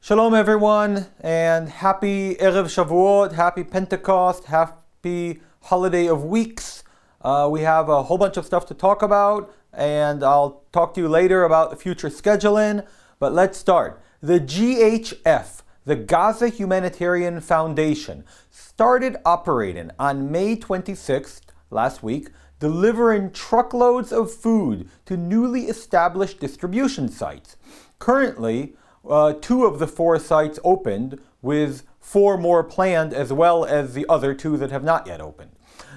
Shalom everyone, and happy Erev Shavuot, happy Pentecost, happy holiday of weeks. We have a whole bunch of stuff to talk about, and I'll talk to you later about the future scheduling, but let's start. The GHF, the Gaza Humanitarian Foundation, started operating on May 26th, last week, delivering truckloads of food to newly established distribution sites. Currently, 2 of the 4 sites opened, with 4 more planned, as well as the other 2 that have not yet opened.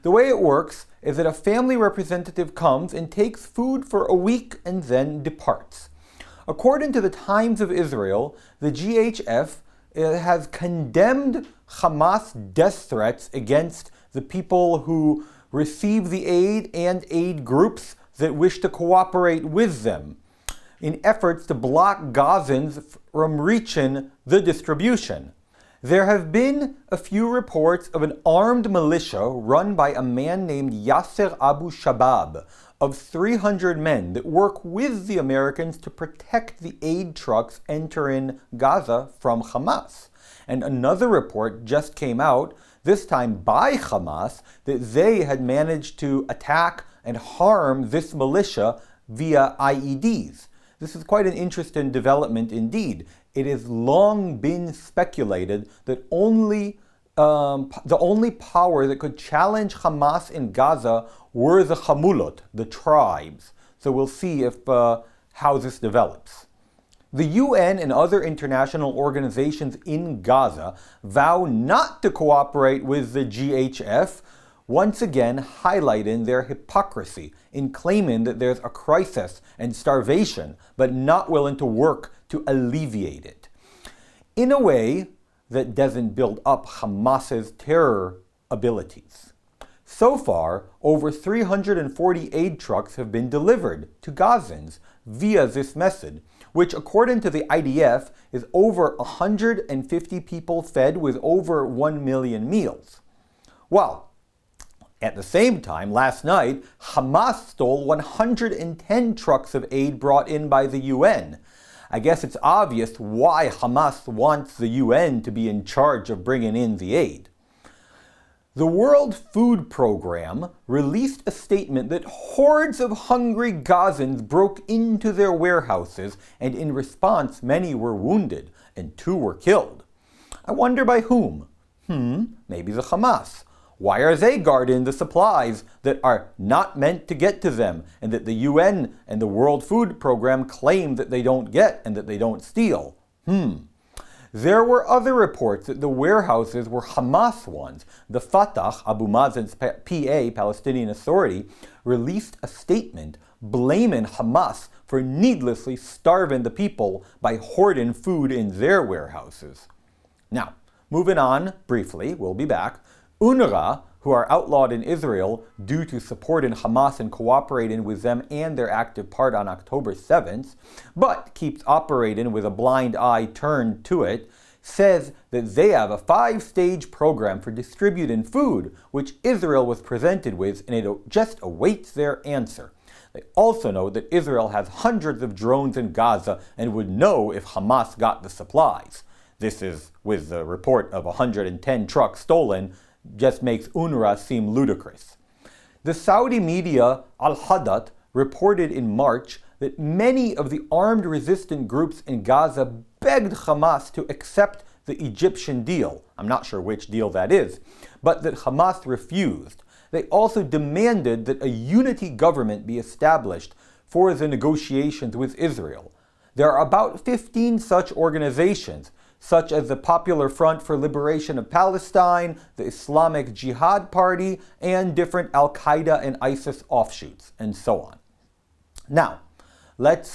The way it works is that a family representative comes and takes food for a week and then departs. According to the Times of Israel, the GHF has condemned Hamas death threats against the people who receive the aid and aid groups that wish to cooperate with them, in efforts to block Gazans from reaching the distribution. There have been a few reports of an armed militia run by a man named Yasser Abu Shabab of 300 men that work with the Americans to protect the aid trucks entering Gaza from Hamas. And another report just came out, this time by Hamas, that they had managed to attack and harm this militia via IEDs. This is quite an interesting development indeed. It has long been speculated that the only power that could challenge Hamas in Gaza were the Hamulot, the tribes. So we'll see if how this develops. The UN and other international organizations in Gaza vow not to cooperate with the GHF, once again highlighting their hypocrisy in claiming that there's a crisis and starvation, but not willing to work to alleviate it, in a way that doesn't build up Hamas's terror abilities. So far, over 340 aid trucks have been delivered to Gazans via this method, which according to the IDF is over 150 people fed with over 1 million meals. Well, at the same time, last night, Hamas stole 110 trucks of aid brought in by the UN. I guess it's obvious why Hamas wants the UN to be in charge of bringing in the aid. The World Food Program released a statement that hordes of hungry Gazans broke into their warehouses, and in response, many were wounded and 2 were killed. I wonder by whom? Maybe the Hamas. Why are they guarding the supplies that are not meant to get to them, and that the UN and the World Food Program claim that they don't get and that they don't steal? There were other reports that the warehouses were Hamas ones. The Fatah, Abu Mazen's PA, Palestinian Authority, released a statement blaming Hamas for needlessly starving the people by hoarding food in their warehouses. Now, moving on briefly, we'll be back. UNRWA, who are outlawed in Israel due to supporting Hamas and cooperating with them and their active part on October 7th, but keeps operating with a blind eye turned to it, says that they have a 5-stage program for distributing food, which Israel was presented with, and it just awaits their answer. They also know that Israel has hundreds of drones in Gaza and would know if Hamas got the supplies. This is with the report of 110 trucks stolen, just makes UNRWA seem ludicrous. The Saudi media Al-Hadat reported in March that many of the armed resistant groups in Gaza begged Hamas to accept the Egyptian deal. I'm not sure which deal that is, but that Hamas refused. They also demanded that a unity government be established for the negotiations with Israel. There are about 15 such organizations, such as the Popular Front for Liberation of Palestine, the Islamic Jihad Party, and different Al-Qaeda and ISIS offshoots, and so on. Now, let's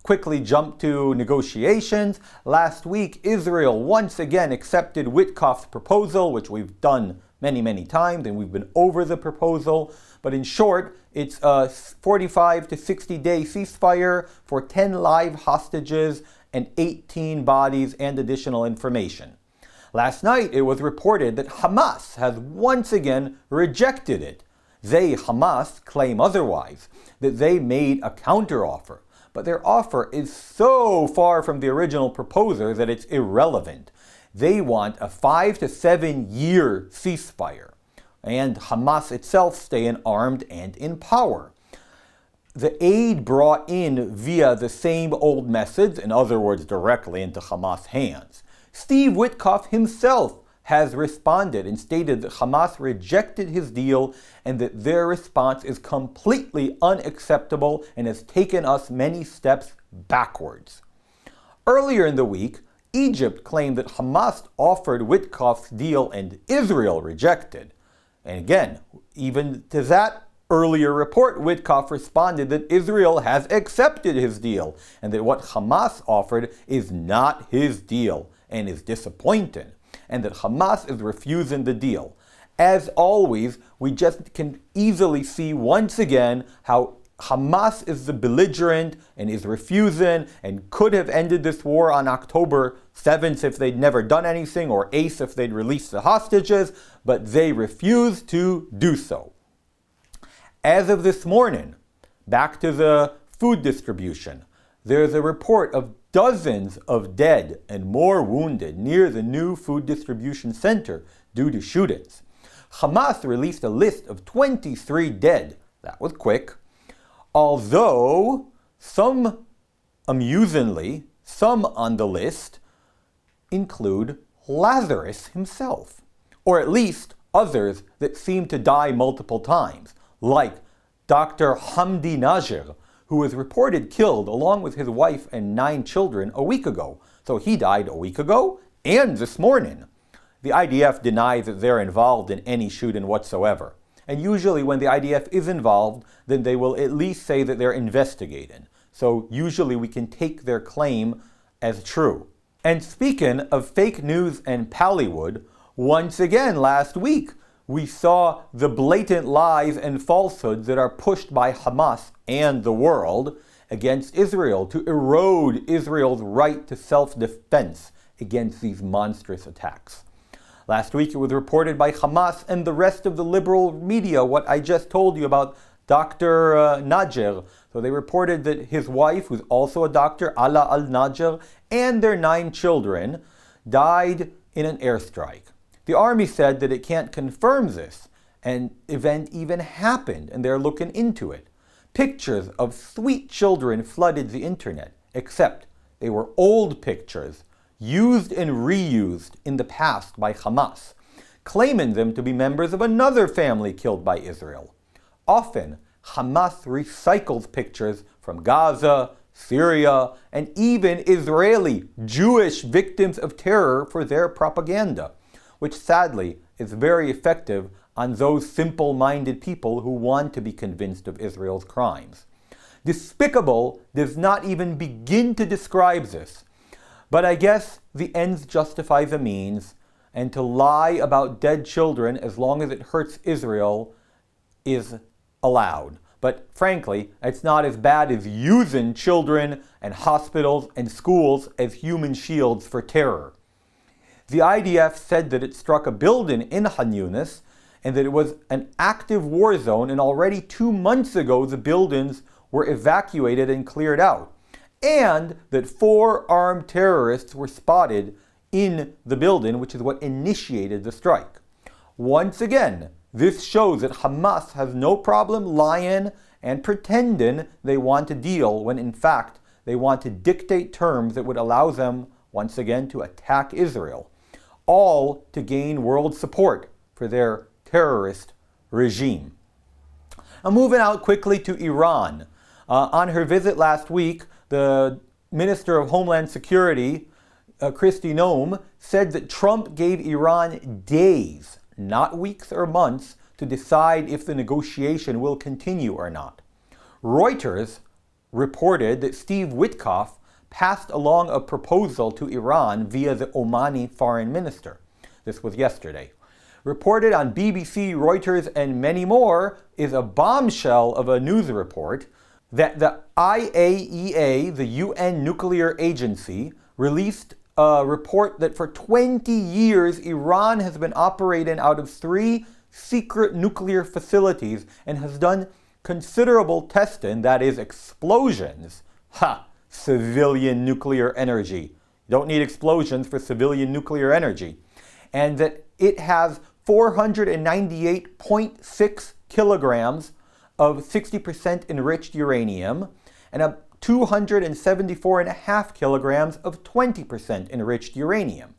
quickly jump to negotiations. Last week, Israel once again accepted Witkoff's proposal, which we've done many times, and we've been over the proposal. But in short, it's a 45 to 60 day ceasefire for 10 live hostages and 18 bodies and additional information. Last night, it was reported that Hamas has once again rejected it. They, Hamas, claim otherwise, that they made a counteroffer. but their offer is so far from the original proposer that it's irrelevant. They want a 5 to 7 year ceasefire, and Hamas itself stay unarmed and in power. The aid brought in via the same old methods, in other words, directly into Hamas' hands. Steve Witkoff himself has responded and stated that Hamas rejected his deal and that their response is completely unacceptable and has taken us many steps backwards. Earlier in the week, Egypt claimed that Hamas offered Witkoff's deal and Israel rejected. And again, even to that earlier report, Witkoff responded that Israel has accepted his deal and that what Hamas offered is not his deal and is disappointing, and that Hamas is refusing the deal. As always, we just can easily see once again how Hamas is the belligerent and is refusing and could have ended this war on October 7th if they'd never done anything, or 8th if they'd released the hostages, but they refuse to do so. As of this morning, back to the food distribution, there's a report of dozens of dead and more wounded near the new food distribution center due to shootings. Hamas released a list of 23 dead. That was quick. Although, amusingly, some on the list include Lazarus himself, or at least others that seem to die multiple times, like Dr. Hamdi Najjar, who was reported killed along with his wife and 9 children a week ago. So he died a week ago and this morning. The IDF denies that they're involved in any shooting whatsoever. And usually when the IDF is involved, then they will at least say that they're investigating. So usually we can take their claim as true. And speaking of fake news and Pallywood, once again last week we saw the blatant lies and falsehoods that are pushed by Hamas and the world against Israel to erode Israel's right to self-defense against these monstrous attacks. Last week it was reported by Hamas and the rest of the liberal media what I just told you about Dr. Najjar. So they reported that his wife, who's also a doctor, Ala al-Najjar, and their 9 children died in an airstrike. The army said that it can't confirm this. An event even happened and they're looking into it. Pictures of sweet children flooded the internet, except they were old pictures used and reused in the past by Hamas, claiming them to be members of another family killed by Israel. Often, Hamas recycles pictures from Gaza, Syria, and even Israeli Jewish victims of terror for their propaganda, which sadly is very effective on those simple-minded people who want to be convinced of Israel's crimes. Despicable does not even begin to describe this. But I guess the ends justify the means, and to lie about dead children as long as it hurts Israel is allowed. But frankly, it's not as bad as using children and hospitals and schools as human shields for terror. The IDF said that it struck a building in Khan Yunis and that it was an active war zone, and already 2 months ago the buildings were evacuated and cleared out, and that 4 armed terrorists were spotted in the building, which is what initiated the strike. Once again, this shows that Hamas has no problem lying and pretending they want a deal when in fact they want to dictate terms that would allow them once again to attack Israel, all to gain world support for their terrorist regime. Now moving out quickly to Iran. On her visit last week, the Minister of Homeland Security, Kristi Noem, said that Trump gave Iran days, not weeks or months, to decide if the negotiation will continue or not. Reuters reported that Steve Witkoff passed along a proposal to Iran via the Omani foreign minister. This was yesterday. Reported on BBC, Reuters, and many more is a bombshell of a news report that the IAEA, the UN nuclear agency, released a report that for 20 years Iran has been operating out of 3 secret nuclear facilities and has done considerable testing, that is explosions, Ha! Civilian nuclear energy. You don't need explosions for civilian nuclear energy. And that it has 498.6 kilograms of 60% enriched uranium and 274.5 kilograms of 20% enriched uranium.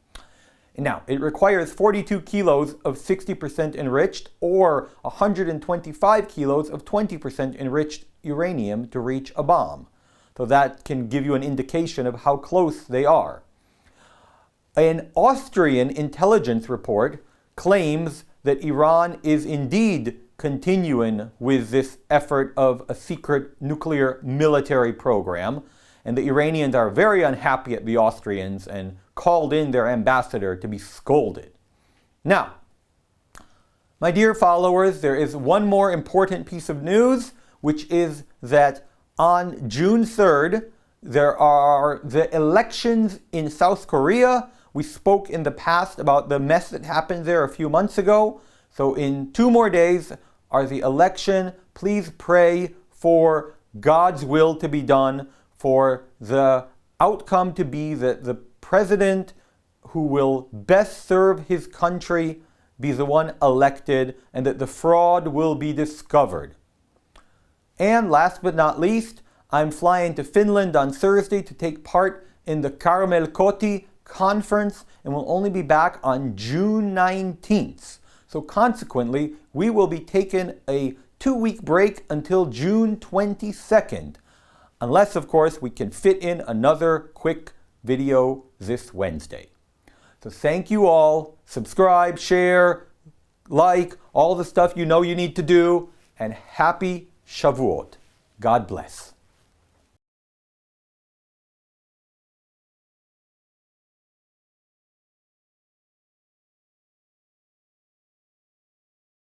Now, it requires 42 kilos of 60% enriched or 125 kilos of 20% enriched uranium to reach a bomb. So that can give you an indication of how close they are. An Austrian intelligence report claims that Iran is indeed continuing with this effort of a secret nuclear military program, and the Iranians are very unhappy at the Austrians and called in their ambassador to be scolded. Now, my dear followers, there is one more important piece of news, which is that on June 3rd, there are the elections in South Korea. We spoke in the past about the mess that happened there a few months ago. So in 2 more days are the election. Please pray for God's will to be done, for the outcome to be that the president who will best serve his country be the one elected, and that the fraud will be discovered. And last but not least, I'm flying to Finland on Thursday to take part in the Carmel Koti conference, and will only be back on June 19th. So consequently, we will be taking a 2-week break until June 22nd. Unless, of course, we can fit in another quick video this Wednesday. So thank you all. Subscribe, share, like, all the stuff you know you need to do. And happy Shavuot. God bless.